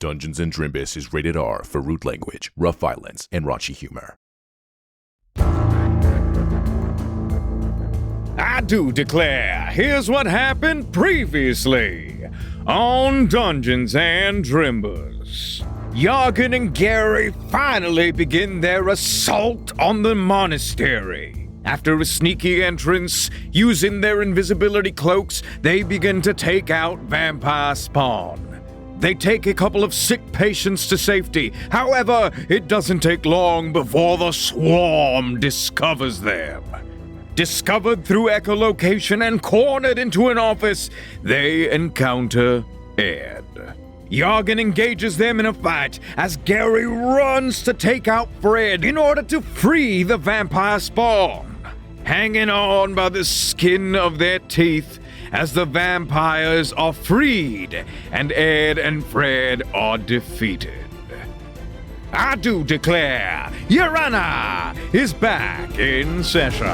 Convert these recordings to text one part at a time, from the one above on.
Dungeons & Drimbus is rated R for rude language, rough violence, and raunchy humor. I do declare, here's what happened previously on Dungeons & Drimbus. Jorgen and Gary finally begin their assault on the Monastery. After a sneaky entrance, using their invisibility cloaks, they begin to take out Vampire Spawn. They take a couple of sick patients to safety. However, it doesn't take long before the swarm discovers them. Discovered through echolocation and cornered into an office, they encounter Ed. Jorgen engages them in a fight as Gary runs to take out Fred in order to free the vampire spawn. Hanging on by the skin of their teeth as the vampires are freed and Ed and Fred are defeated. I do declare, Herrera is back in session.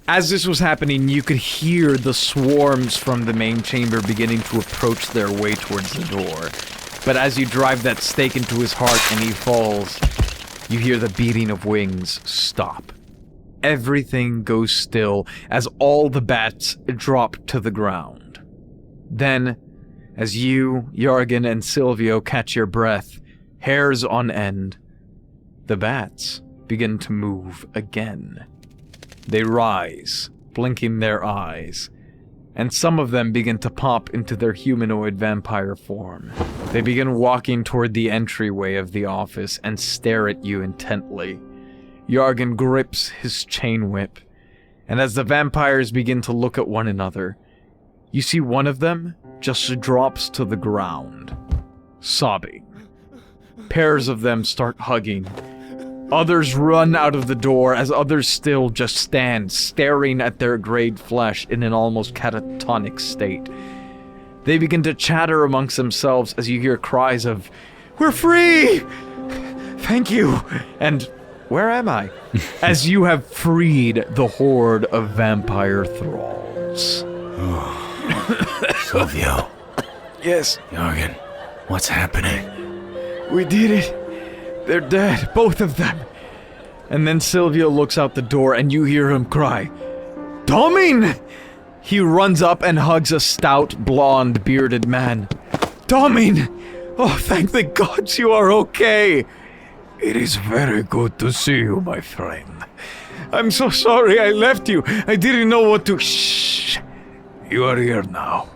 As this was happening, you could hear the swarms from the main chamber beginning to approach their way towards the door. But as you drive that stake into his heart and he falls, you hear the beating of wings stop. Everything goes still as all the bats drop to the ground. Then, as you, Jorgen, and Silvio catch your breath, hairs on end, the bats begin to move again. They rise, blinking their eyes, and some of them begin to pop into their humanoid vampire form. They begin walking toward the entryway of the office and stare at you intently. Jorgen grips his chain whip, and as the vampires begin to look at one another, you see one of them just drops to the ground, sobbing. Pairs of them start hugging. Others run out of the door as others still just stand, staring at their grayed flesh in an almost catatonic state. They begin to chatter amongst themselves as you hear cries of, "We're free! Thank you!" and "Where am I?" as you have freed the horde of vampire thralls. Silvio. Yes? Jorgen, what's happening? We did it. They're dead, both of them. And then Silvio looks out the door and you hear him cry, "Domin!" He runs up and hugs a stout, blonde, bearded man. "Domin! Oh, thank the gods you are okay!" "It is very good to see you, my friend. I'm so sorry I left you. I didn't know what to... Shh! You are here now.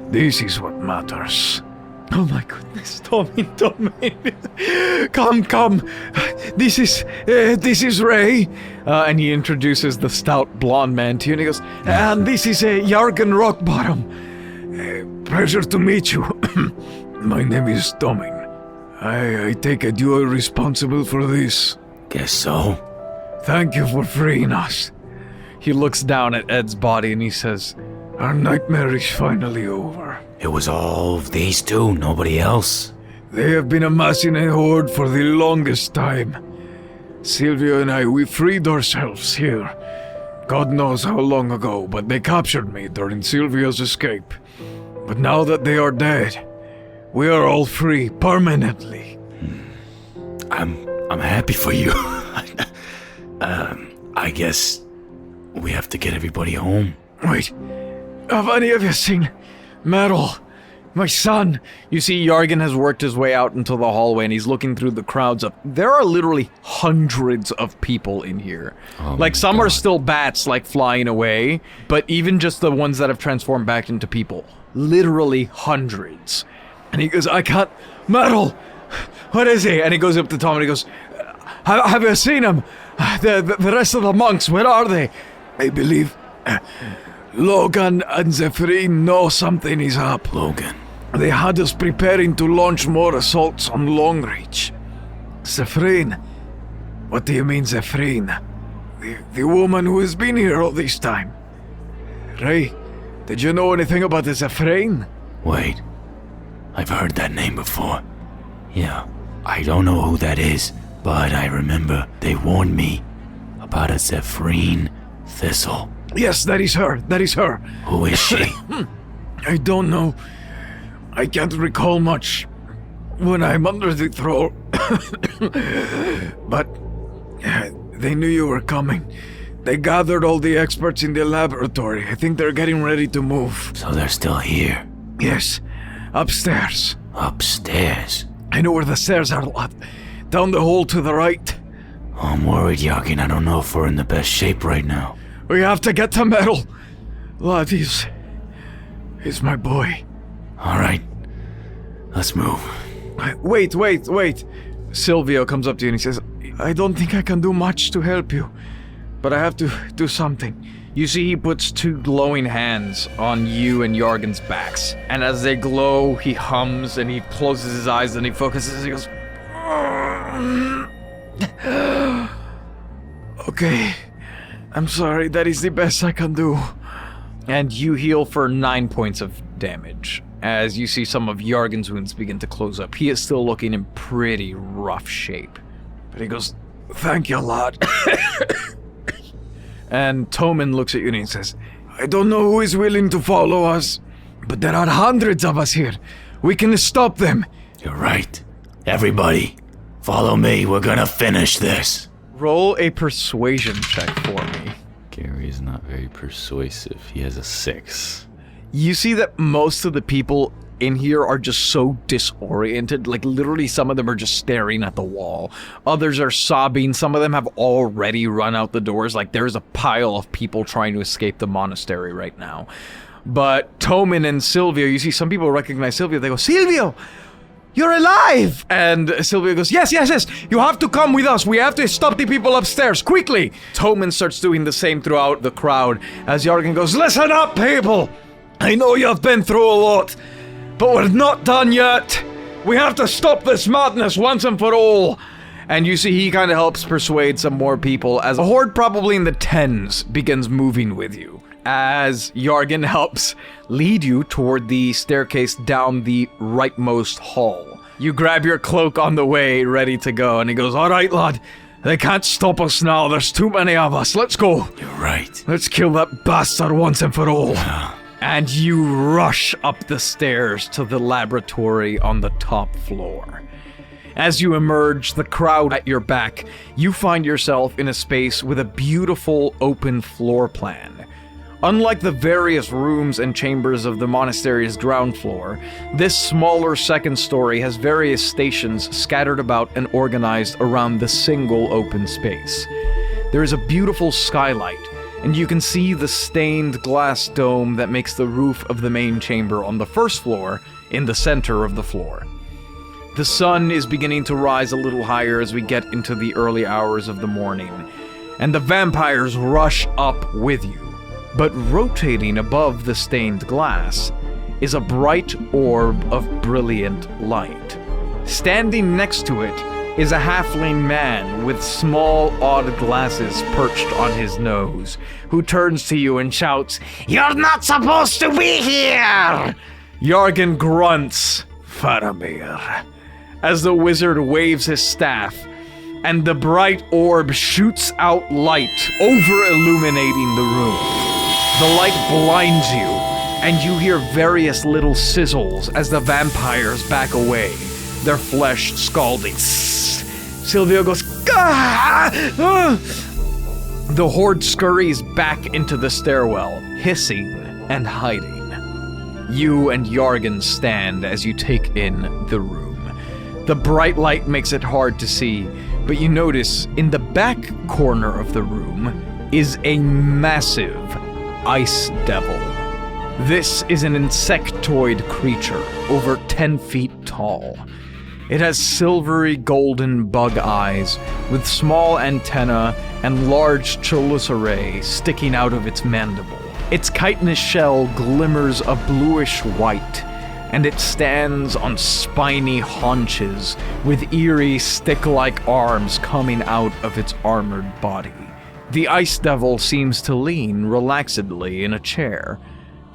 This is what matters." "Oh my goodness, Domin. Come. This is Ray." And he introduces the stout blonde man to you and he goes, "And this is Jorgen Rockbottom. Pleasure to meet you. My name is Domin. I take it you are responsible for this." Guess so. "Thank you for freeing us." He looks down at Ed's body and he says, "Our nightmare is finally over." It was all of these two, nobody else. "They have been amassing a horde for the longest time. Silvio and we freed ourselves here. God knows how long ago, but they captured me during Silvio's escape. But now that they are dead, we are all free permanently." I'm happy for you. I guess we have to get everybody home. Wait, have any of you seen Metal? My son. You see, Jorgen has worked his way out into the hallway and he's looking through the crowds of... There are literally hundreds of people in here. Like, some are still bats, like, flying away, but even just the ones that have transformed back into people. Literally hundreds. And he goes, "I can't... Metal! What is he?" And he goes up to Tom and he goes, Have you seen him? The rest of the monks, where are they?" "I believe... Logan and Zephyrin know something is up." Logan. "They had us preparing to launch more assaults on Longreach." "Zephyrin? What do you mean, Zephyrin?" The woman who has been here all this time." "Ray, did you know anything about the Zephyrin?" Wait. I've heard that name before. Yeah, I don't know who that is, But I remember they warned me about a Zephrine Thistle. Yes, that is her. That is her. Who is she? I don't know. I can't recall much when I'm under the throne. But they knew you were coming. They gathered all the experts in the laboratory. I think they're getting ready to move. So they're still here? Yes, upstairs. Upstairs? I know where the stairs are, lad. Down the hall to the right. I'm worried, Yarkin. I don't know if we're in the best shape right now. We have to get to Metal. Lad, he's my boy. Alright. Let's move. Wait. Silvio comes up to you and he says, I don't think I can do much to help you, but I have to do something. You see he puts two glowing hands on you and Jorgen's backs, and as they glow, he hums and he closes his eyes and he focuses and he goes, okay, I'm sorry, that is the best I can do. And you heal for 9 points of damage. As you see some of Jorgen's wounds begin to close up. He is still looking in pretty rough shape. But he goes, thank you, lad. And Toman looks at you and he says, I don't know who is willing to follow us, but there are hundreds of us here. We can stop them. You're right. Everybody, follow me. We're gonna finish this. Roll a persuasion check for me. Gary's not very persuasive. He has a 6. You see that most of the people in here are just so disoriented. Like, literally, some of them are just staring at the wall. Others are sobbing. Some of them have already run out the doors. Like, there's a pile of people trying to escape the monastery right now. But Toman and Silvio, you see some people recognize Silvio. They go, Silvio! You're alive! And Silvio goes, yes, you have to come with us. We have to stop the people upstairs, quickly! Toman starts doing the same throughout the crowd as Jorgen goes, listen up, people! I know you've been through a lot, but we're not done yet. We have to stop this madness once and for all. And you see he kind of helps persuade some more people as a horde probably in the tens begins moving with you. As Jorgen helps lead you toward the staircase down the rightmost hall. You grab your cloak on the way, ready to go, and he goes, all right, lad, they can't stop us now. There's too many of us. Let's go. You're right. Let's kill that bastard once and for all. And you rush up the stairs to the laboratory on the top floor. As you emerge, the crowd at your back, you find yourself in a space with a beautiful open floor plan. Unlike the various rooms and chambers of the monastery's ground floor, this smaller second story has various stations scattered about and organized around the single open space. There is a beautiful skylight, and you can see the stained glass dome that makes the roof of the main chamber on the first floor in the center of the floor. The sun is beginning to rise a little higher as we get into the early hours of the morning, and the vampires rush up with you. But rotating above the stained glass is a bright orb of brilliant light. Standing next to it is a halfling man with small, odd glasses perched on his nose, who turns to you and shouts, "You're not supposed to be here!" Jorgen grunts, "Faramir," as the wizard waves his staff, and the bright orb shoots out light, over-illuminating the room. The light blinds you, and you hear various little sizzles as the vampires back away, their flesh scalding. Silvio goes, "Gah!" The horde scurries back into the stairwell, hissing and hiding. You and Jorgen stand as you take in the room. The bright light makes it hard to see, but you notice in the back corner of the room is a massive ice devil. This is an insectoid creature, over 10 feet tall. It has silvery golden bug eyes, with small antennae and large chelicerae sticking out of its mandible. Its chitinous shell glimmers a bluish white, and it stands on spiny haunches with eerie stick-like arms coming out of its armored body. The ice devil seems to lean relaxedly in a chair,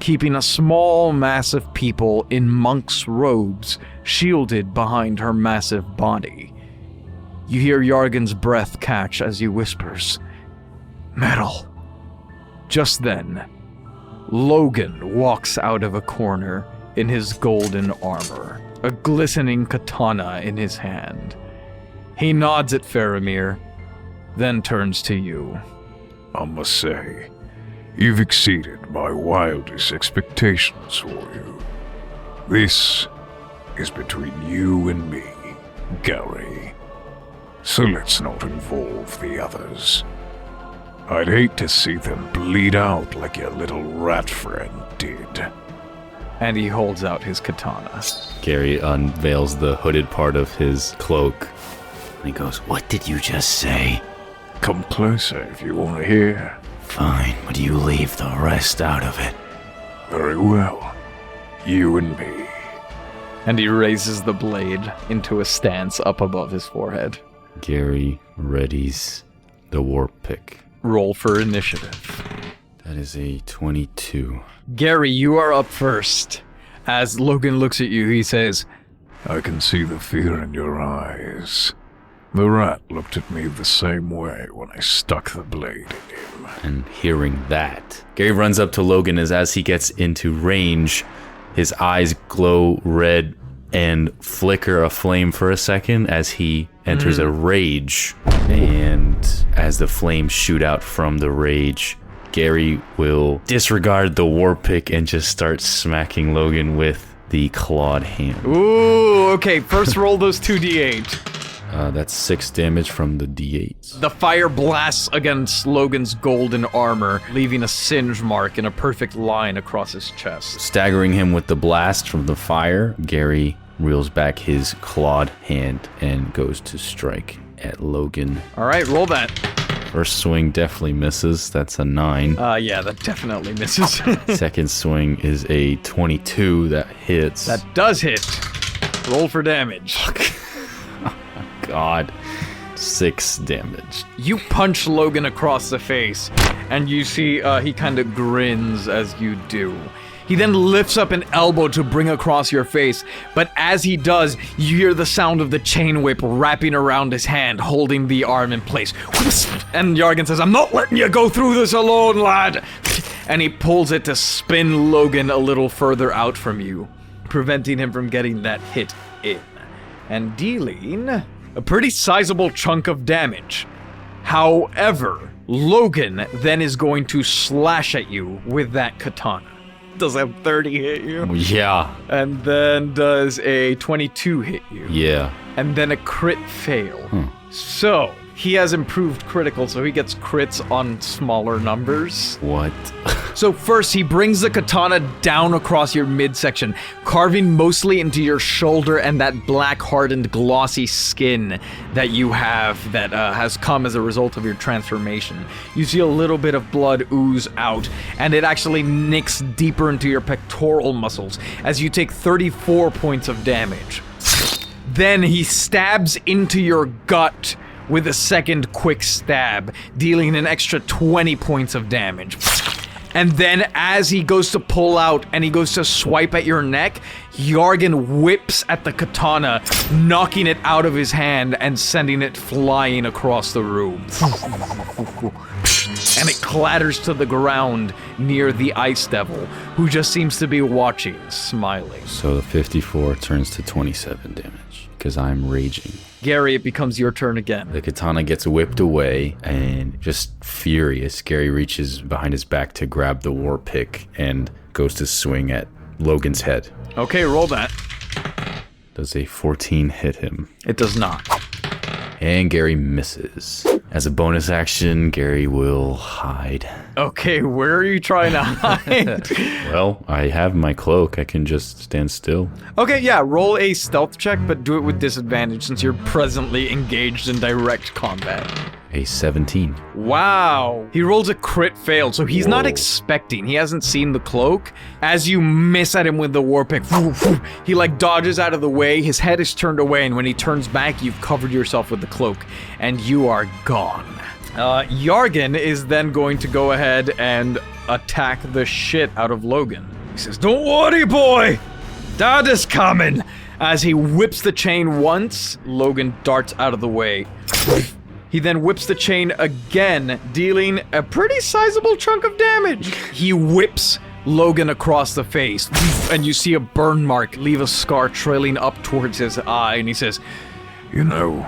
keeping a small mass of people in monks' robes shielded behind her massive body. You hear Yargan's breath catch as he whispers, "Metal." Just then, Logan walks out of a corner in his golden armor, a glistening katana in his hand. He nods at Faramir, then turns to you. I must say, you've exceeded my wildest expectations for you. This is between you and me, Gary. So let's not involve the others. I'd hate to see them bleed out like your little rat friend did. And he holds out his katana. Gary unveils the hooded part of his cloak. And he goes, "What did you just say?" Come closer if you want to hear. "Fine, but you leave the rest out of it." Very well. You and me. And he raises the blade into a stance up above his forehead. Gary readies the war pick. Roll for initiative. That is a 22. Gary, you are up first. As Logan looks at you, he says, I can see the fear in your eyes. The rat looked at me the same way when I stuck the blade in him. And hearing that, Gary runs up to Logan as he gets into range, his eyes glow red and flicker a flame for a second as he enters a rage. And as the flames shoot out from the rage, Gary will disregard the war pick and just start smacking Logan with the clawed hand. ooh, okay, first roll those 2d8. That's 6 damage from the d8s. The fire blasts against Logan's golden armor, leaving a singe mark in a perfect line across his chest. Staggering him with the blast from the fire, Gary reels back his clawed hand and goes to strike at Logan. All right, roll that. First swing definitely misses. That's a 9. Yeah, that definitely misses. Second swing is a 22 that hits. That does hit. Roll for damage. God. 6 damage. You punch Logan across the face, and you see he kind of grins as you do. He then lifts up an elbow to bring across your face, but as he does, you hear the sound of the chain whip wrapping around his hand, holding the arm in place. And Yargan says, I'm not letting you go through this alone, lad! And he pulls it to spin Logan a little further out from you, preventing him from getting that hit in, and dealing a pretty sizable chunk of damage. However, Logan then is going to slash at you with that katana. Does a 30 hit you? Yeah. And then does a 22 hit you? Yeah. And then a crit fail. So, he has improved critical, so he gets crits on smaller numbers. What? So first, he brings the katana down across your midsection, carving mostly into your shoulder and that black, hardened, glossy skin that you have that has come as a result of your transformation. You see a little bit of blood ooze out, and it actually nicks deeper into your pectoral muscles as you take 34 points of damage. Then he stabs into your gut with a second quick stab, dealing an extra 20 points of damage. And then as he goes to pull out and he goes to swipe at your neck, Yargan whips at the katana, knocking it out of his hand and sending it flying across the room. And it clatters to the ground near the Ice Devil, who just seems to be watching, smiling. So the 54 turns to 27 damage, because I'm raging. Gary, it becomes your turn again. The katana gets whipped away, and just furious, Gary reaches behind his back to grab the war pick and goes to swing at Logan's head. Okay, roll that. Does a 14 hit him? It does not. And Gary misses. As a bonus action, Gary will hide. Okay, where are you trying to hide? Well, I have my cloak. I can just stand still. Okay, yeah, roll a stealth check, but do it with disadvantage since you're presently engaged in direct combat. A 17. Wow. He rolls a crit fail, so he's not Whoa. expecting. He hasn't seen the cloak. As you miss at him with the war pick, he like dodges out of the way. His head is turned away, and when he turns back, you've covered yourself with the cloak, and you are gone. Yargan is then going to go ahead and attack the shit out of Logan. He says, "Don't worry, boy. Dad is coming. As he whips the chain once, Logan darts out of the way. He then whips the chain again, dealing a pretty sizable chunk of damage. He whips Logan across the face, and you see a burn mark leave a scar trailing up towards his eye, and he says, You know,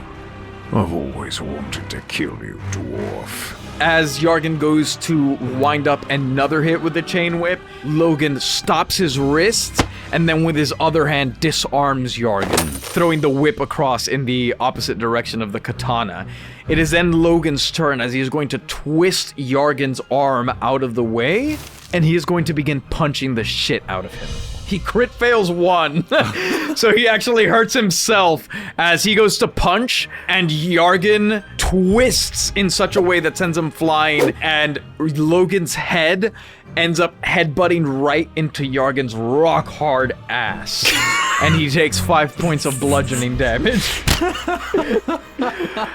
I've always wanted to kill you, dwarf. As Yargan goes to wind up another hit with the chain whip, Logan stops his wrist and then with his other hand disarms Yargan, throwing the whip across in the opposite direction of the katana. It is then Logan's turn as he is going to twist Yargan's arm out of the way, and he is going to begin punching the shit out of him. He crit fails 1, so he actually hurts himself as he goes to punch, and Yargan twists in such a way that sends him flying, and Logan's head ends up headbutting right into Yargan's rock-hard ass. And he takes 5 points of bludgeoning damage.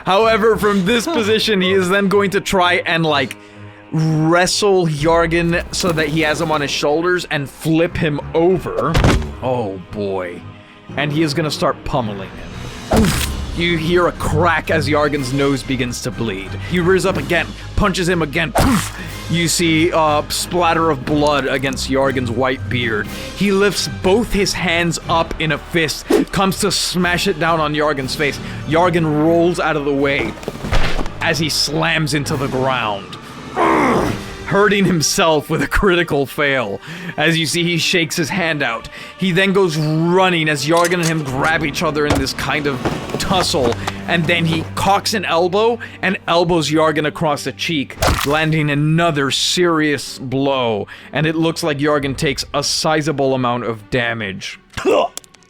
However, from this position, he is then going to try and, wrestle Yargan so that he has him on his shoulders and flip him over. Oh boy. And he is gonna start pummeling him. You hear a crack as Yargan's nose begins to bleed. He rears up again, punches him again. You see a splatter of blood against Yargan's white beard. He lifts both his hands up in a fist, comes to smash it down on Yargan's face. Yargan rolls out of the way as he slams into the ground, hurting himself with a critical fail. As you see, he shakes his hand out. He then goes running as Yargan and him grab each other in this kind of tussle, and then he cocks an elbow and elbows Yargan across the cheek, landing another serious blow, and it looks like Yargan takes a sizable amount of damage.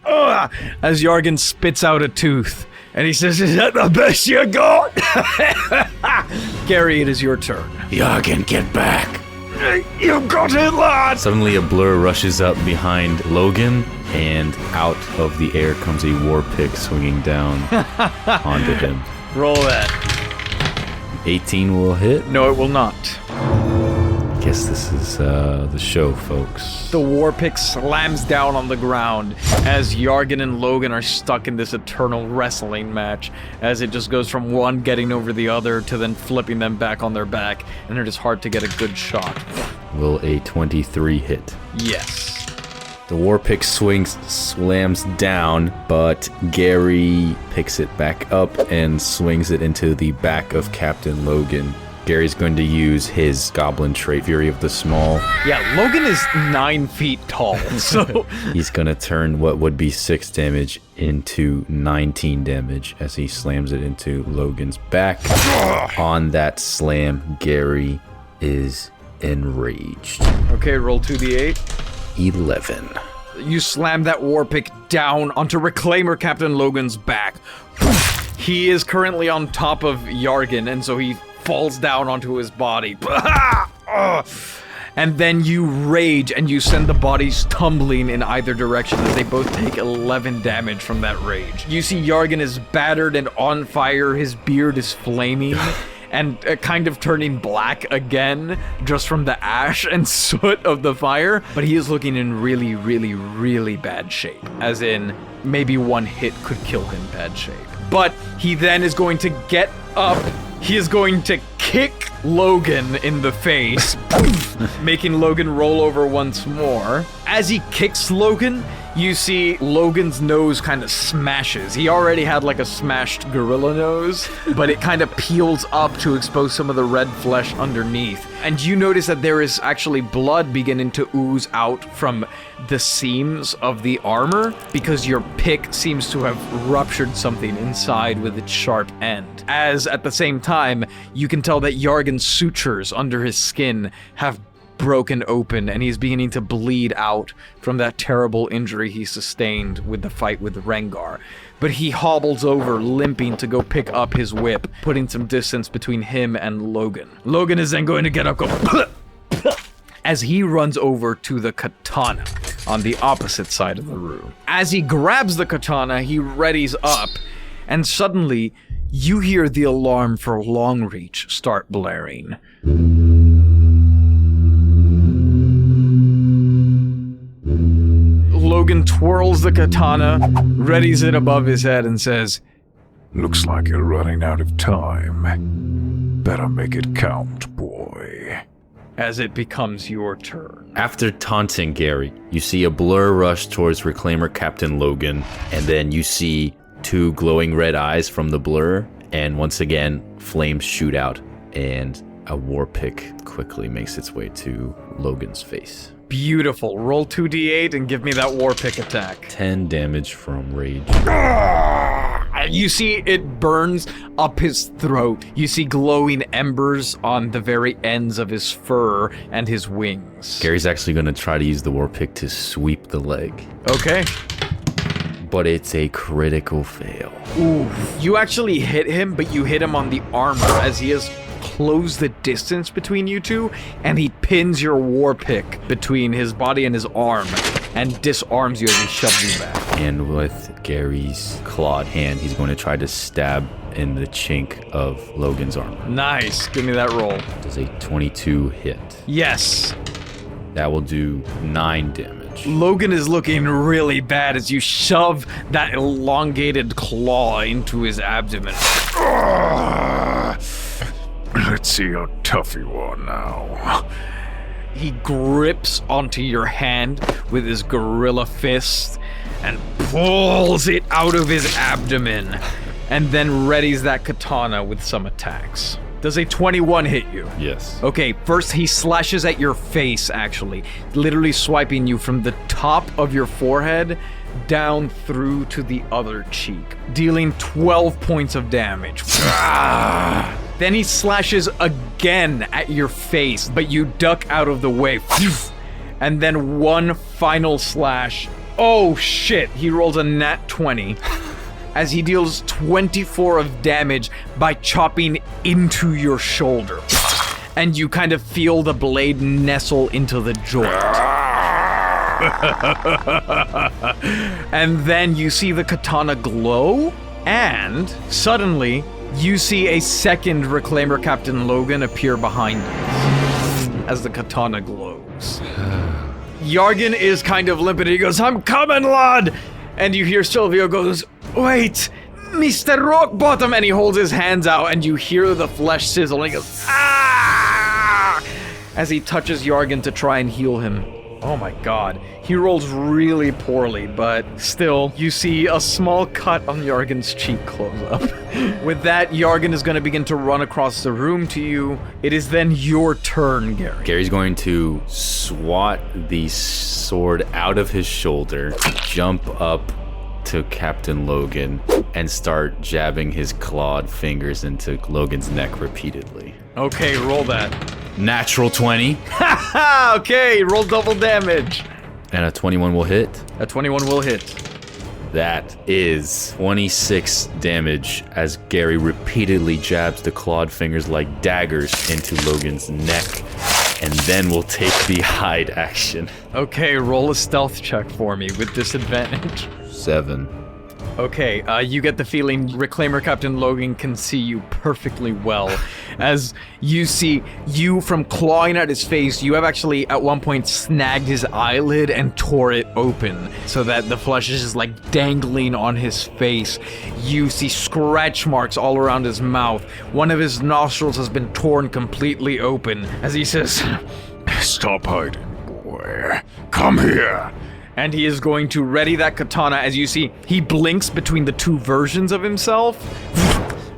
As Yargan spits out a tooth, and he says, "Is that the best you got?" Gary, it is your turn. Yargan, get back. You got it, lad! Suddenly a blur rushes up behind Logan, and out of the air comes a war pick swinging down onto him. Roll that. 18 will hit. No, it will not. Guess this is the show, folks. The war pick slams down on the ground as Yargan and Logan are stuck in this eternal wrestling match, as it just goes from one getting over the other to then flipping them back on their back, and it is hard to get a good shot. Will a 23 hit? Yes. The war pick slams down, but Gary picks it back up and swings it into the back of Captain Logan. Gary's going to use his goblin trait, Fury of the Small. Yeah, Logan is 9 feet tall, so... He's going to turn what would be 6 damage into 19 damage as he slams it into Logan's back. On that slam, Gary is enraged. Okay, roll 2d8. 11. You slam that war pick down onto Reclaimer Captain Logan's back. He is currently on top of Yargan, and so he falls down onto his body. And then you rage and you send the bodies tumbling in either direction as they both take 11 damage from that rage. You see Yargan is battered and on fire, his beard is flaming and kind of turning black again just from the ash and soot of the fire, but he is looking in really, really, really bad shape, as in maybe one hit could kill him bad shape. But he then is going to get up. He is going to kick Logan in the face, making Logan roll over once more. As he kicks Logan, you see Logan's nose kind of smashes. He already had like a smashed gorilla nose, but it kind of peels up to expose some of the red flesh underneath. And you notice that there is actually blood beginning to ooze out from the seams of the armor because your pick seems to have ruptured something inside with its sharp end. As at the same time, you can tell that Yargan's sutures under his skin have broken open and he's beginning to bleed out from that terrible injury he sustained with the fight with Rengar. But he hobbles over, limping, to go pick up his whip, putting some distance between him and Logan. Logan is then going to get up, go as he runs over to the katana on the opposite side of the room. As he grabs the katana, he readies up, and suddenly you hear the alarm for Longreach start blaring. Logan twirls the katana, readies it above his head, and says, Looks like you're running out of time. Better make it count, boy. as it becomes your turn. After taunting Gary, you see a blur rush towards Reclaimer Captain Logan, and then you see two glowing red eyes from the blur, and once again, flames shoot out, and a war pick quickly makes its way to Logan's face. Beautiful. Roll 2d8 and give me that war pick attack. 10 damage from rage. You see it burns up his throat. You see glowing embers on the very ends of his fur and his wings. Gary's actually going to try to use the war pick to sweep the leg. Okay. But it's a critical fail. Ooh. You actually hit him, but you hit him on the armor as he has closed the distance between you two, and he pins your war pick between his body and his arm and disarms you as he shoves you back. And with Gary's clawed hand, he's going to try to stab in the chink of Logan's armor. Nice. Give me that roll. Does a 22 hit? Yes. That will do 9 damage. Logan is looking really bad as you shove that elongated claw into his abdomen. Let's see how tough you are now. He grips onto your hand with his gorilla fist and pulls it out of his abdomen, and then readies that katana with some attacks. Does a 21 hit you? Yes. Okay, first he slashes at your face, actually, literally swiping you from the top of your forehead down through to the other cheek, dealing 12 points of damage. Then he slashes again at your face, but you duck out of the way. And then one final slash. Oh shit, he rolls a nat 20. As he deals 24 of damage by chopping into your shoulder. And you kind of feel the blade nestle into the joint. And then you see the katana glow, and suddenly you see a second Reclaimer Captain Logan appear behind you as the katana glows. Yargan is kind of limping. He goes, "I'm coming, lad!" And you hear Silvio goes, "Wait, Mr. Rockbottom!" And he holds his hands out, and you hear the flesh sizzle, and he goes, "Ah!" as he touches Yargan to try and heal him. Oh my god. He rolls really poorly, but still, you see a small cut on Yargan's cheek close up. With that, Yargan is going to begin to run across the room to you. It is then your turn, Gary. Gary's going to swat the sword out of his shoulder, jump up to Captain Logan, and start jabbing his clawed fingers into Logan's neck repeatedly. Okay, roll that. Natural 20. Haha! Okay, roll double damage. And a 21 will hit. A 21 will hit. That is 26 damage as Gary repeatedly jabs the clawed fingers like daggers into Logan's neck, and then we'll take the hide action. Okay, roll a stealth check for me with disadvantage. 7. Okay, you get the feeling Reclaimer Captain Logan can see you perfectly well. As you see, you from clawing at his face, you have actually at one point snagged his eyelid and tore it open so that the flesh is just like dangling on his face. You see scratch marks all around his mouth. One of his nostrils has been torn completely open as he says, Stop hiding, boy. Come here. and he is going to ready that katana. As you see, he blinks between the two versions of himself.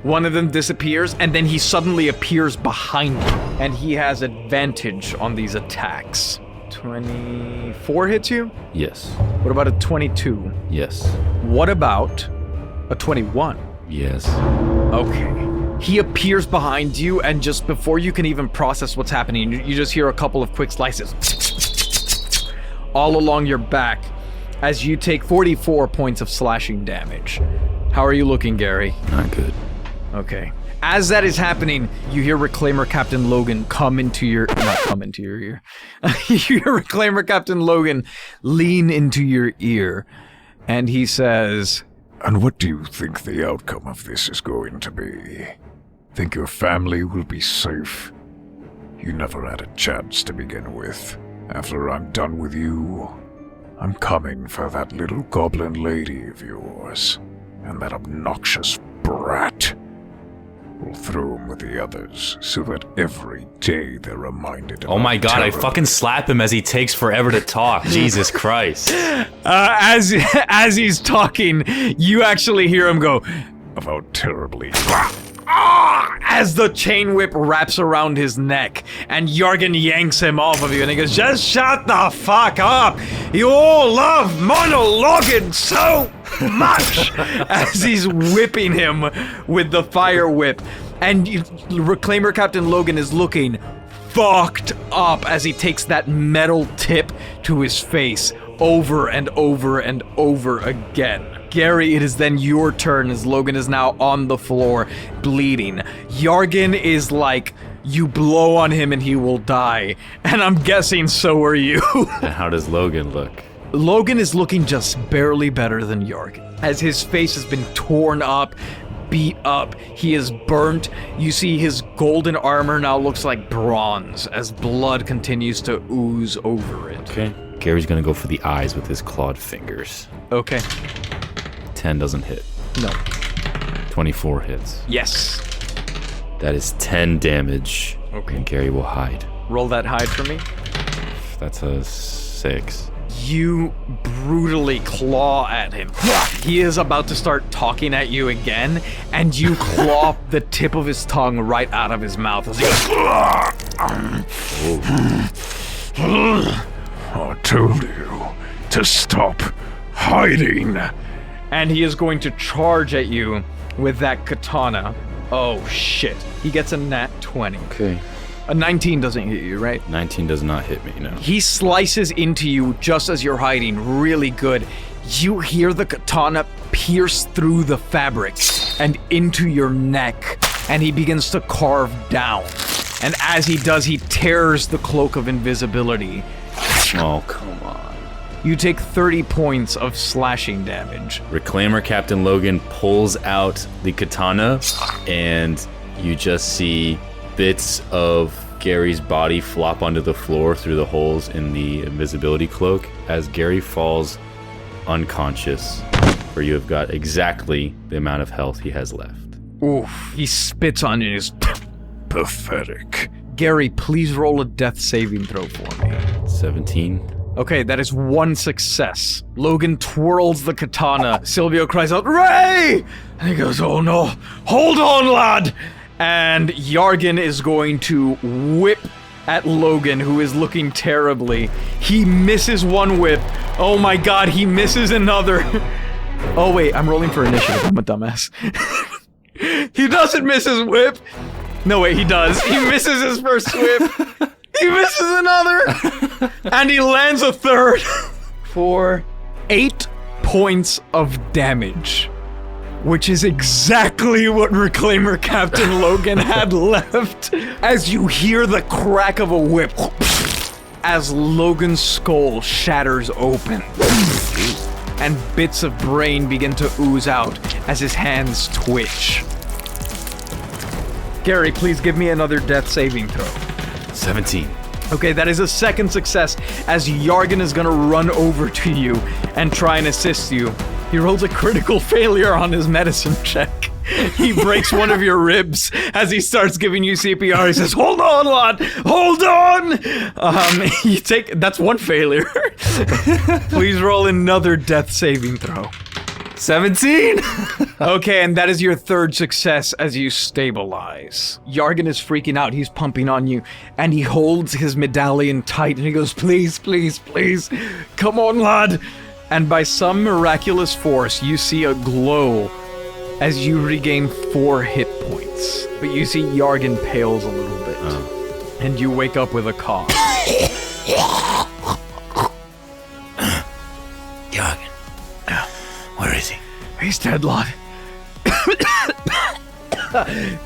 One of them disappears, and then he suddenly appears behind you, and he has advantage on these attacks. 24 hits you? Yes. What about a 22? Yes. What about a 21? Yes. Okay. He appears behind you, and just before you can even process what's happening, you just hear a couple of quick slices all along your back as you take 44 points of slashing damage. How are you looking, Gary? Not good. Okay. As that is happening, you hear Reclaimer Captain Logan come into your... Not come into your ear. You hear Reclaimer Captain Logan lean into your ear, and he says... And what do you think the outcome of this is going to be? Think your family will be safe? You never had a chance to begin with. After I'm done with you, I'm coming for that little goblin lady of yours, and that obnoxious brat. We'll throw him with the others, so that every day they're reminded of Oh my our god, I terror. fucking slap him as he takes forever to talk. Jesus Christ. As he's talking, you actually hear him go, Of how terribly... as the chain whip wraps around his neck, and Jorgen yanks him off of you, and he goes, just shut the fuck up! You all love monologuing so much! As he's whipping him with the fire whip. And Reclaimer Captain Logan is looking fucked up as he takes that metal tip to his face over and over and over again. Gary, it is then your turn as Logan is now on the floor, bleeding. Jorgen is like, you blow on him and he will die. And I'm guessing so are you. And how does Logan look? Logan is looking just barely better than Jorgen, as his face has been torn up, beat up, he is burnt. You see his golden armor now looks like bronze as blood continues to ooze over it. Okay. Gary's gonna go for the eyes with his clawed fingers. Okay. 10 doesn't hit. No. 24 hits. Yes. That is 10 damage. Okay. And Gary will hide. Roll that hide for me. That's a 6. You brutally claw at him. He is about to start talking at you again, and you claw the tip of his tongue right out of his mouth as he goes, I told you to stop hiding. and he is going to charge at you with that katana. Oh shit. He gets a nat 20. Okay. A 19 doesn't hit you, right? 19 does not hit me, no. He slices into you just as you're hiding, really good. You hear the katana pierce through the fabric and into your neck, and he begins to carve down. And as he does, he tears the cloak of invisibility. Oh, come on. You take 30 points of slashing damage. Reclaimer Captain Logan pulls out the katana, and you just see bits of Gary's body flop onto the floor through the holes in the invisibility cloak as Gary falls unconscious, for you have got exactly the amount of health he has left. Oof. He spits on you and is... Pathetic. Gary, please roll a death saving throw for me. 17. Okay, that is one success. Logan twirls the katana. Silvio cries out, Ray! And he goes, oh no, hold on, lad! And Jorgen is going to whip at Logan, who is looking terribly. He misses one whip. Oh my god, he misses another. Oh wait, I'm rolling for initiative. I'm a dumbass. He doesn't miss his whip. No, wait, he does. He misses his first whip. He misses another. And he lands a third for 8 points of damage, which is exactly what Reclaimer Captain Logan had left. As you hear the crack of a whip as Logan's skull shatters open. And bits of brain begin to ooze out as his hands twitch. Gary, please give me another death saving throw. 17. Okay, that is a second success as Jorgen is gonna run over to you and try and assist you. He rolls a critical failure on his medicine check. He breaks one of your ribs as he starts giving you CPR. He says, hold on, lad, hold on! You take, that's one failure. Please roll another death saving throw. 17? Okay, and that is your third success as you stabilize. Jorgen is freaking out. He's pumping on you, and he holds his medallion tight, and he goes, please, please, please, come on, lad. And by some miraculous force, you see a glow as you regain 4 hit points. But you see Jorgen pales a little bit, and you wake up with a cough. Jorgen. Where is he? He's dead, lad.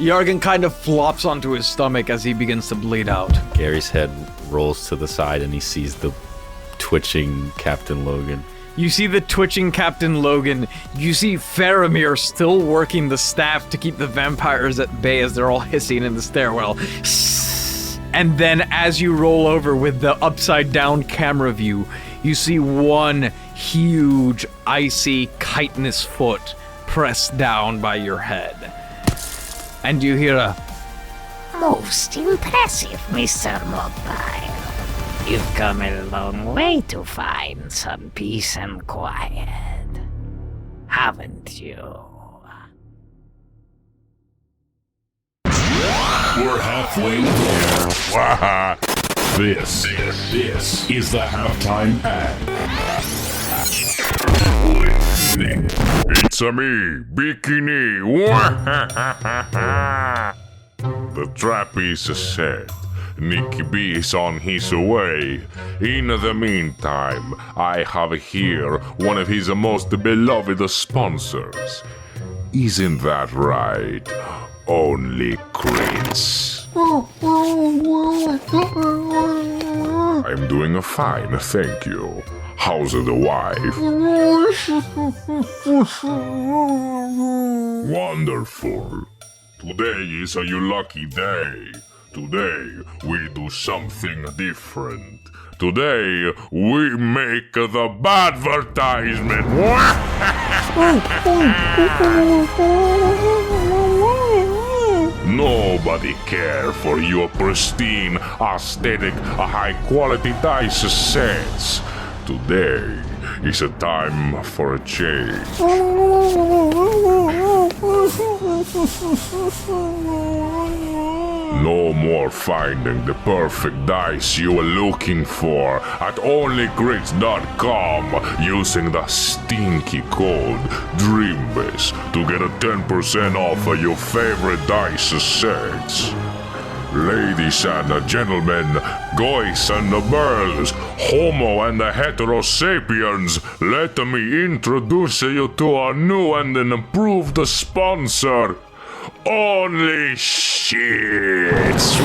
Jorgen kind of flops onto his stomach as he begins to bleed out. Gary's head rolls to the side and he sees the twitching Captain Logan. You see the twitching Captain Logan. You see Faramir still working the staff to keep the vampires at bay as they're all hissing in the stairwell. And then as you roll over with the upside down camera view, you see one huge, icy, chitinous foot pressed down by your head. And you hear a, Most impressive, Mr. Mogbile. You've come a long way to find some peace and quiet, haven't you? We're halfway there. This is the halftime ad. It's a me, Bikini. The trapeze is set. Nicky B is on his way. In the meantime, I have here one of his most beloved sponsors. Isn't that right? Only Chris. I'm doing fine, thank you. How's the wife? Wonderful. Today is a lucky day. Today we do something different. Today we make the advertisement. Nobody care for your pristine, aesthetic, high-quality dice sets. Today is a time for a change. No more finding the perfect dice you are looking for at onlygrits.com using the stinky code DREAMBIS to get a 10% off of your favorite dice sets. Ladies and gentlemen, guys and girls, homo and heterosapiens, let me introduce you to our new and improved sponsor, Only Shits.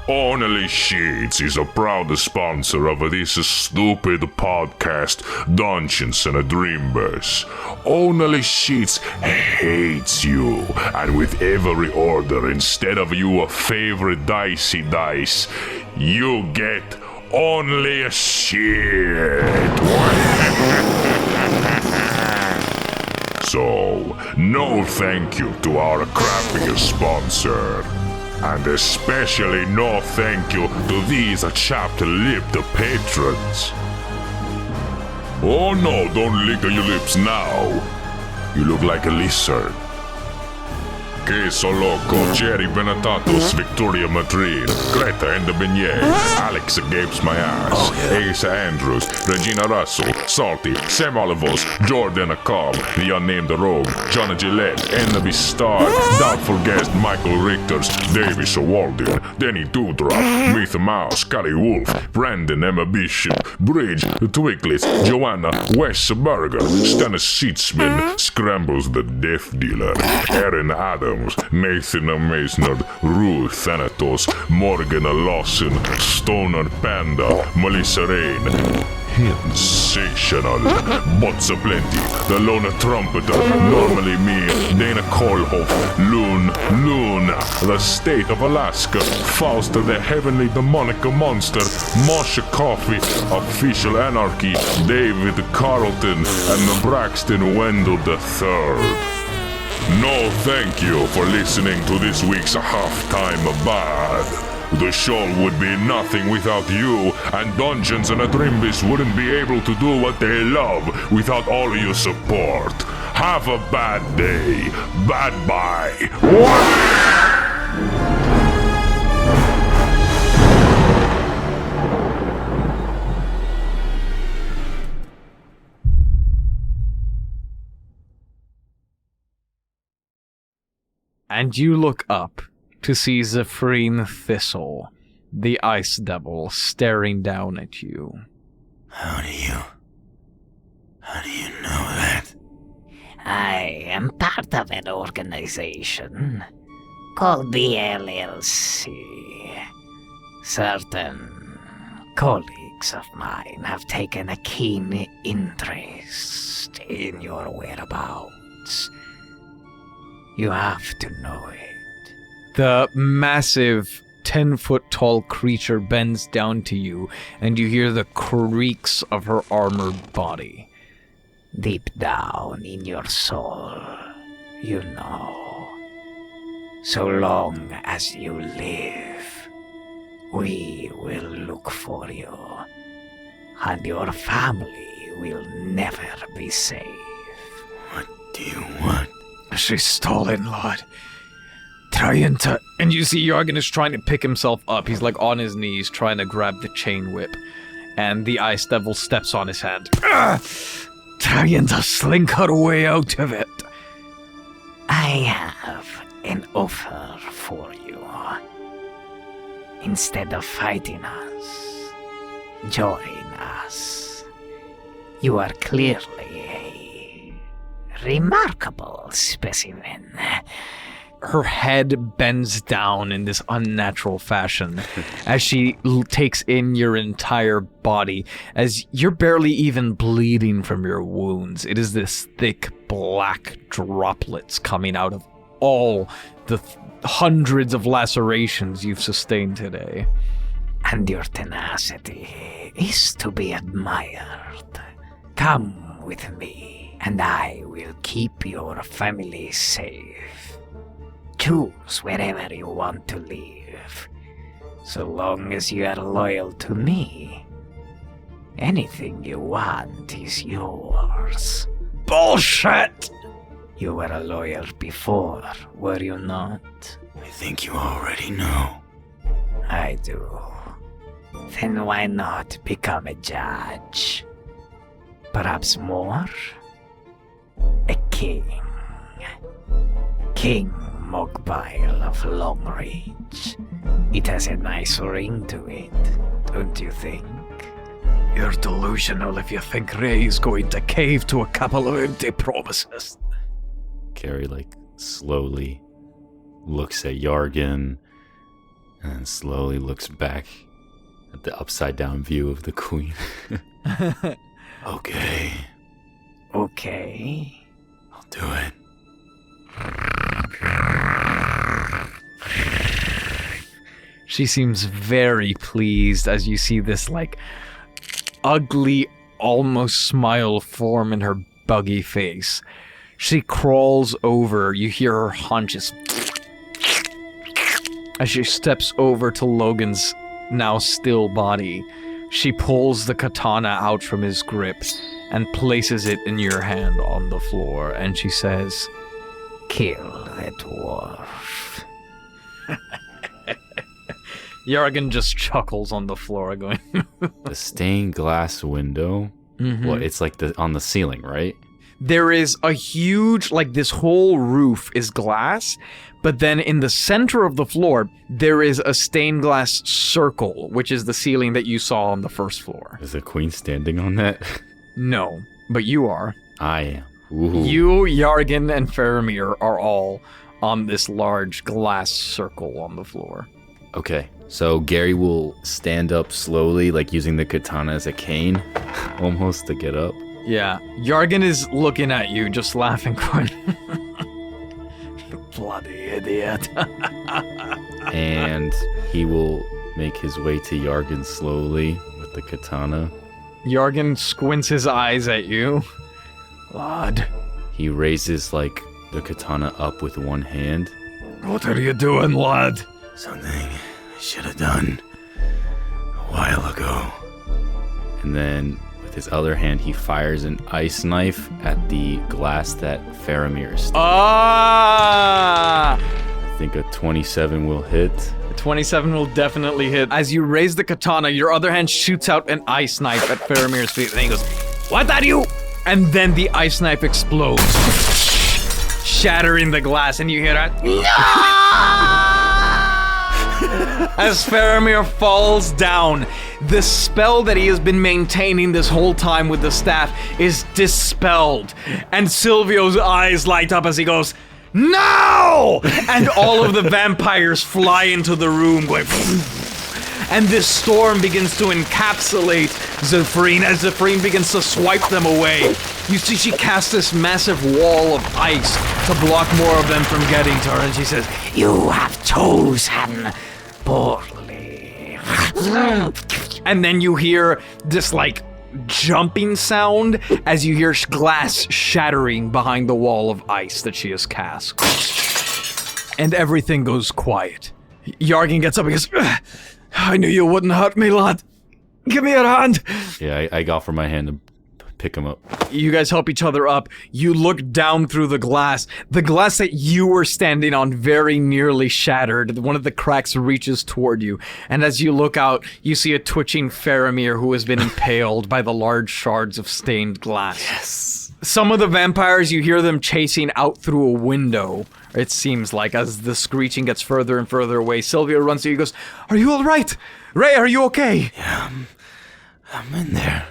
Only Sheets is a proud sponsor of this stupid podcast, Dungeons and Dreamers. Only Sheets hates you, and with every order, instead of your favorite dicey dice, you get only a shit. So, no thank you to our crappy sponsor. And especially no thank you to these chapped-lipped patrons. Oh no, don't lick your lips now. You look like a lizard. Queso Loco, Jerry Benetatos, Victoria Madrid, Greta and the Beignet, Alex Gapes My Ass, Asa Andrews, Regina Russell, Salty, Sam Olivos, Jordan Cobb, The Unnamed Rogue, John Gillette, Envy Star, Doubtful Guest Michael Richters, Davis Walden, Denny Dewdrop, Myth Mouse, Scotty Wolf, Brandon Emma Bishop, Bridge, Twiglets, Joanna, Wes Burger, Stannis Seatsman, Scrambles the Death Dealer, Aaron Adams, Nathan Masnard, Ruth Thanatos, Morgan Lawson, Stoner Panda, Melissa Rain, Sensational, Bots Aplenty, The Lone Trumpeter, Normally Me, Dana Kohlhoff, Loon, The State of Alaska, Faust the Heavenly Demonic Monster, Moshe Coffee, Official Anarchy, David Carlton, and Braxton Wendell III. No thank you for listening to this week's halftime bad. The show would be nothing without you, and Dungeons and Dreambies wouldn't be able to do what they love without all your support. Have a bad day. Bad bye. and you look up to see Zephrine Thistle, the Ice Devil, staring down at you. How do you know that? I am part of an organization called the LLC. Certain colleagues of mine have taken a keen interest in your whereabouts. You have to know it. The massive 10-foot-tall creature bends down to you, and you hear the creaks of her armored body. Deep down in your soul, you know. So long as you live, we will look for you, and your family will never be safe. What do you want? She's stolen, Lord. Trying to... And you see Jorgen is trying to pick himself up. He's like on his knees trying to grab the chain whip. And the Ice Devil steps on his hand. Trying to slink her way out of it. I have an offer for you. Instead of fighting us, join us. You are clearly a remarkable specimen. Her head bends down in this unnatural fashion as she takes in your entire body, as you're barely even bleeding from your wounds. It is this thick black droplets coming out of all the hundreds of lacerations you've sustained today. And your tenacity is to be admired. Come with me, and I will keep your family safe. Choose wherever you want to live, so long as you are loyal to me. Anything you want is yours. Bullshit! You were a lawyer before, were you not? I think you already know. I do. Then why not become a judge? Perhaps more? A king. King Mogbile of Long Range. It has a nice ring to it, don't you think? You're delusional if you think Ray's going to cave to a couple of empty promises. Gary, slowly looks at Jorgen and then slowly looks back at the upside-down view of the queen. Okay, Okay. I'll do it. She seems very pleased as you see this, ugly, almost smile form in her buggy face. She crawls over. You hear her haunches as she steps over to Logan's now still body. She pulls the katana out from his grip and places it in your hand on the floor, and she says, Kill that dwarf. Jorgen just chuckles on the floor, going, The stained glass window. Well, it's on the ceiling, right? There is a huge, this whole roof is glass, but then in the center of the floor, there is a stained glass circle, which is the ceiling that you saw on the first floor. Is the queen standing on that? No, but you are. I am. Ooh. You, Jorgen, and Faramir are all on this large glass circle on the floor. Okay, so Gary will stand up slowly, using the katana as a cane, almost to get up. Yeah, Jorgen is looking at you, just laughing, going, "You bloody idiot." And he will make his way to Jorgen slowly with the katana. Jorgen squints his eyes at you. Lad, He raises, the katana up with one hand. what are you doing, lad? Something I should have done a while ago. And then with his other hand, he fires an ice knife at the glass that Faramir is standing. Ah! I think a 27 will hit. 27 will definitely hit. As you raise the katana, your other hand shoots out an ice knife at Faramir's feet, and he goes, "What are you?" And then the ice knife explodes, shattering the glass, and you hear that. As Faramir falls down, the spell that he has been maintaining this whole time with the staff is dispelled. And Silvio's eyes light up as he goes, "No!" And all of the vampires fly into the room going, and this storm begins to encapsulate Zephrine as Zephrine begins to swipe them away. You see she casts this massive wall of ice to block more of them from getting to her, and she says, You have chosen poorly. and then you hear this, like, jumping sound as you hear glass shattering behind the wall of ice that she has cast. And everything goes quiet. Yargan gets up and goes, I knew you wouldn't hurt me, lad. Give me your hand. Yeah, I offer my hand to pick him up. You guys help each other up. You look down through the glass. The glass that you were standing on very nearly shattered. One of the cracks reaches toward you. And as you look out, you see a twitching Faramir who has been impaled by the large shards of stained glass. Yes. Some of the vampires, you hear them chasing out through a window. It seems like, as the screeching gets further and further away. Sylvia runs to you and goes, Are you all right? Ray, are you okay? Yeah, I'm in there.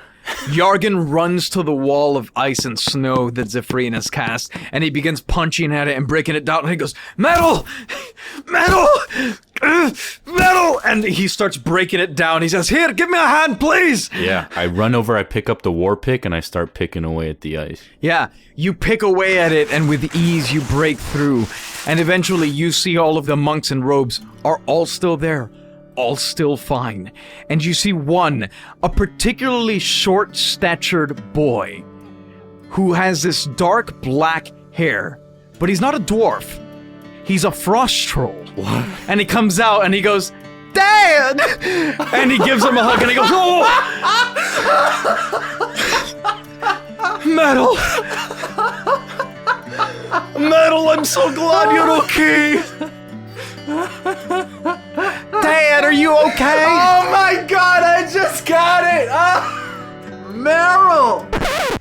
Yargan runs to the wall of ice and snow that Zephrine has cast, and he begins punching at it and breaking it down, and he goes, Metal! Metal! Metal! And he starts breaking it down. He says, Here, give me a hand, please! Yeah, I run over, I pick up the war pick, and I start picking away at the ice. Yeah, you pick away at it, and with ease you break through, and eventually you see all of the monks in robes are all still there. All still fine. And you see one, a particularly short-statured boy, who has this dark black hair, but he's not a dwarf. He's a frost troll. What? And he comes out and he goes, Dad! And he gives him a hug and he goes, Oh! Metal! Metal, I'm so glad you're okay! Dad, are you okay? Oh my god, I just got it! Meryl!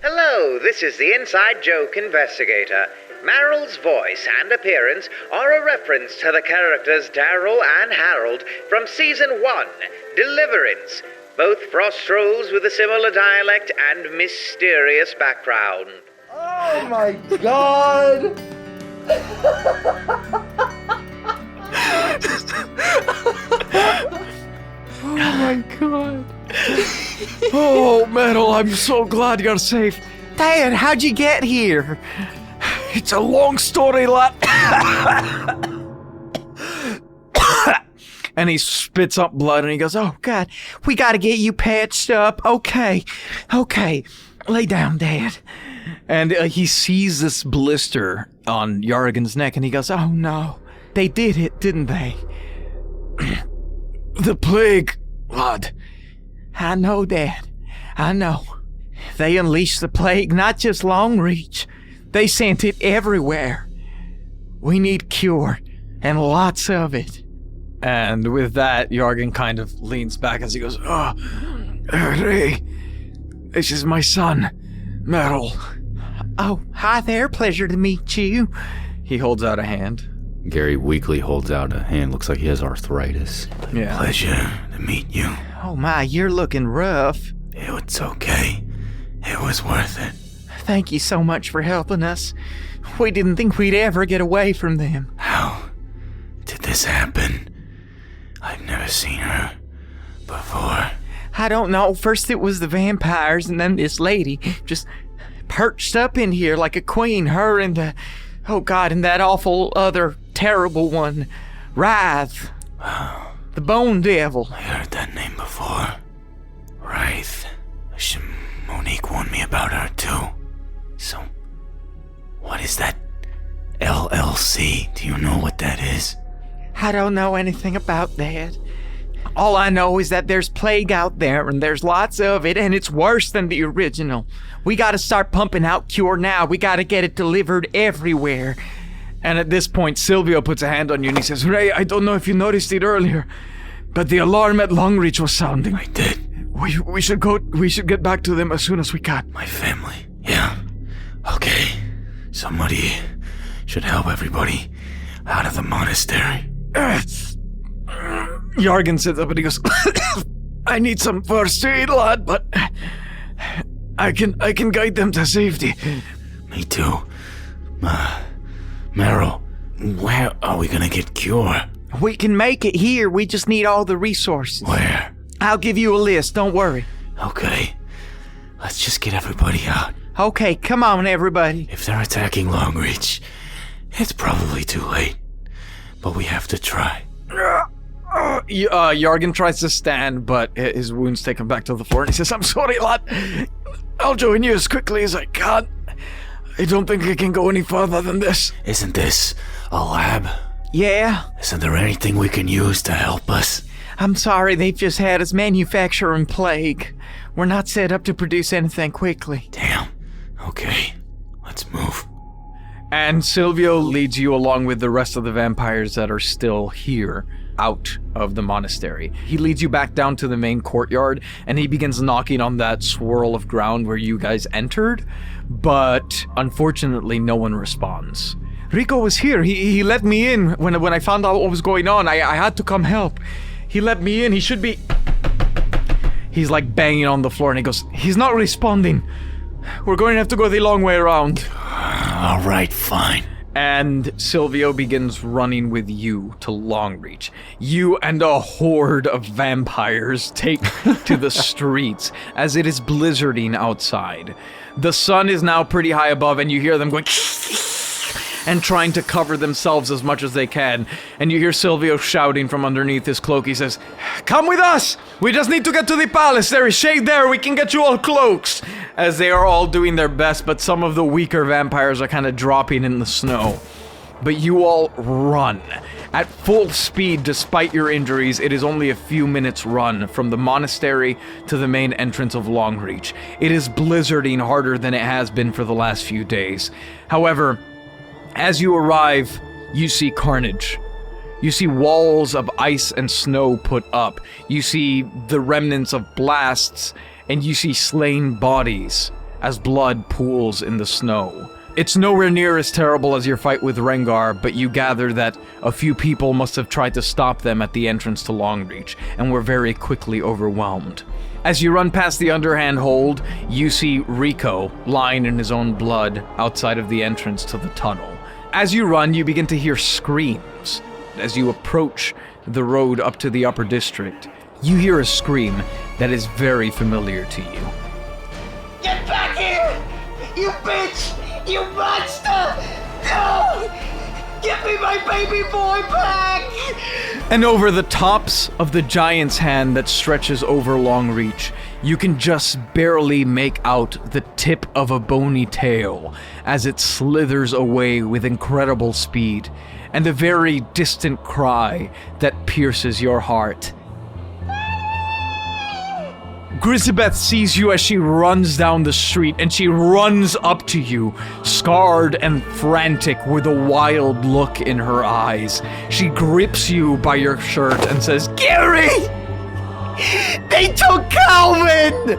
Hello, this is the Inside Joke Investigator. Meryl's voice and appearance are a reference to the characters Daryl and Harold from Season 1, Deliverance, both frost trolls with a similar dialect and mysterious background. Oh my god! Oh my god. Oh, Metal, I'm so glad you're safe. Dad, how'd you get here? It's a long story, lad. And he spits up blood and he goes, Oh god, we gotta get you patched up. Okay, lay down, Dad. And he sees this blister on Yargan's neck and he goes, Oh no, they did it, didn't they? The plague, lad. I know, Dad. I know. They unleashed the plague, not just Longreach. They sent it everywhere. We need cure, and lots of it. And with that, Yargan kind of leans back as he goes, Oh, Ray, this is my son, Meryl. Oh, hi there, pleasure to meet you. He holds out a hand. Gary weakly holds out a hand. Looks like he has arthritis. Yeah. Pleasure to meet you. Oh my, you're looking rough. It's okay. It was worth it. Thank you so much for helping us. We didn't think we'd ever get away from them. How did this happen? I've never seen her before. I don't know. First it was the vampires, and then this lady just perched up in here like a queen. Her and the... Oh God, and that awful other terrible one. Wraith. Wow. The Bone Devil. I heard that name before. Wraith. Monique warned me about her too. So, what is that LLC? Do you know what that is? I don't know anything about that. All I know is that there's plague out there, and there's lots of it, and it's worse than the original. We gotta start pumping out cure now. We gotta get it delivered everywhere. And at this point, Silvio puts a hand on you and he says, Ray, I don't know if you noticed it earlier, but the alarm at Longreach was sounding. I did. We should get back to them as soon as we can. My family. Yeah. Okay. Somebody should help everybody out of the monastery. Yargan sits up and he goes, I need some first aid, lad, but I can guide them to safety. Me too. Meryl, where are we gonna get cure? We can make it here. We just need all the resources. Where? I'll give you a list. Don't worry. Okay. Let's just get everybody out. Okay, come on, everybody. If they're attacking Longreach, it's probably too late. But we have to try. Yargan tries to stand, but his wounds take him back to the floor, and he says, I'm sorry, lad. I'll join you as quickly as I can. I don't think I can go any further than this. Isn't this a lab? Yeah. Isn't there anything we can use to help us? I'm sorry, they've just had us manufacturing plague. We're not set up to produce anything quickly. Damn. Okay, let's move. And Silvio leads you along with the rest of the vampires that are still here, out of the monastery. He leads you back down to the main courtyard, and he begins knocking on that swirl of ground where you guys entered, but unfortunately no one responds. Rico was here. He let me in when I found out what was going on. I had to come help. He let me in. He should be... He's like banging on the floor, and he goes, he's not responding. We're going to have to go the long way around. All right, fine. And Silvio begins running with you to Longreach. You and a horde of vampires take to the streets as it is blizzarding outside. The sun is now pretty high above, and you hear them going and trying to cover themselves as much as they can. And you hear Silvio shouting from underneath his cloak. He says, come with us! We just need to get to the palace. There is shade there. We can get you all cloaks. As they are all doing their best, but some of the weaker vampires are kind of dropping in the snow. But you all run. At full speed, despite your injuries, it is only a few minutes run from the monastery to the main entrance of Longreach. It is blizzarding harder than it has been for the last few days. However, as you arrive, you see carnage. You see walls of ice and snow put up. You see the remnants of blasts, and you see slain bodies as blood pools in the snow. It's nowhere near as terrible as your fight with Rengar, but you gather that a few people must have tried to stop them at the entrance to Longreach, and were very quickly overwhelmed. As you run past the underhand hold, you see Rico lying in his own blood outside of the entrance to the tunnel. As you run, you begin to hear screams. As you approach the road up to the upper district, you hear a scream that is very familiar to you. Get back here! You bitch! You monster! No! Give me my baby boy back! And over the tops of the giant's hand that stretches over Longreach, you can just barely make out the tip of a bony tail as it slithers away with incredible speed, and a very distant cry that pierces your heart. Grisabeth sees you as she runs down the street, and she runs up to you, scarred and frantic with a wild look in her eyes. She grips you by your shirt and says, Gary! They took Calvin!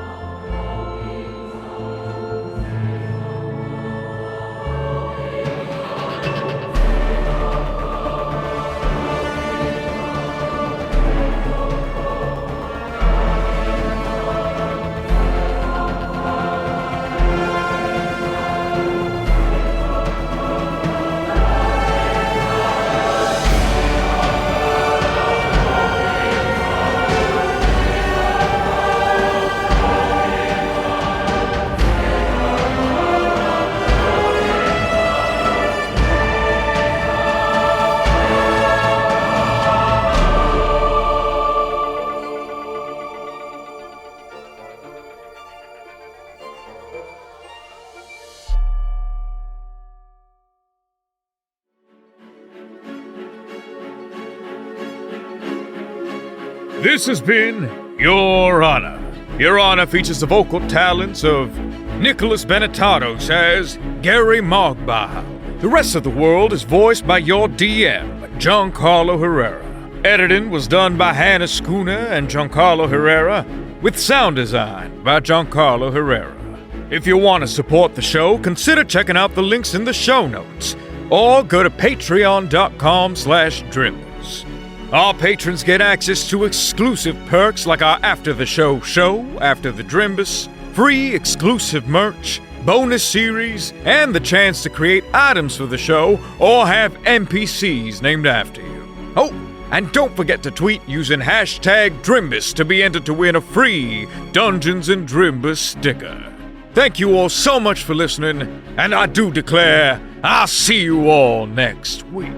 This has been Your Honor. Your Honor features the vocal talents of Nicholas Benetatos as Gary Mogbile. The rest of the world is voiced by your DM, Giancarlo Herrera. Editing was done by Hannah Schooner and Giancarlo Herrera, with sound design by Giancarlo Herrera. If you want to support the show, consider checking out the links in the show notes, or go to patreon.com/Drimbus. Our patrons get access to exclusive perks like our After the Show show, After the Drimbus, free exclusive merch, bonus series, and the chance to create items for the show or have NPCs named after you. Oh, And don't forget to tweet using hashtag Drimbus to be entered to win a free Dungeons and Drimbus sticker. Thank you all so much for listening, and I do declare I'll see you all next week.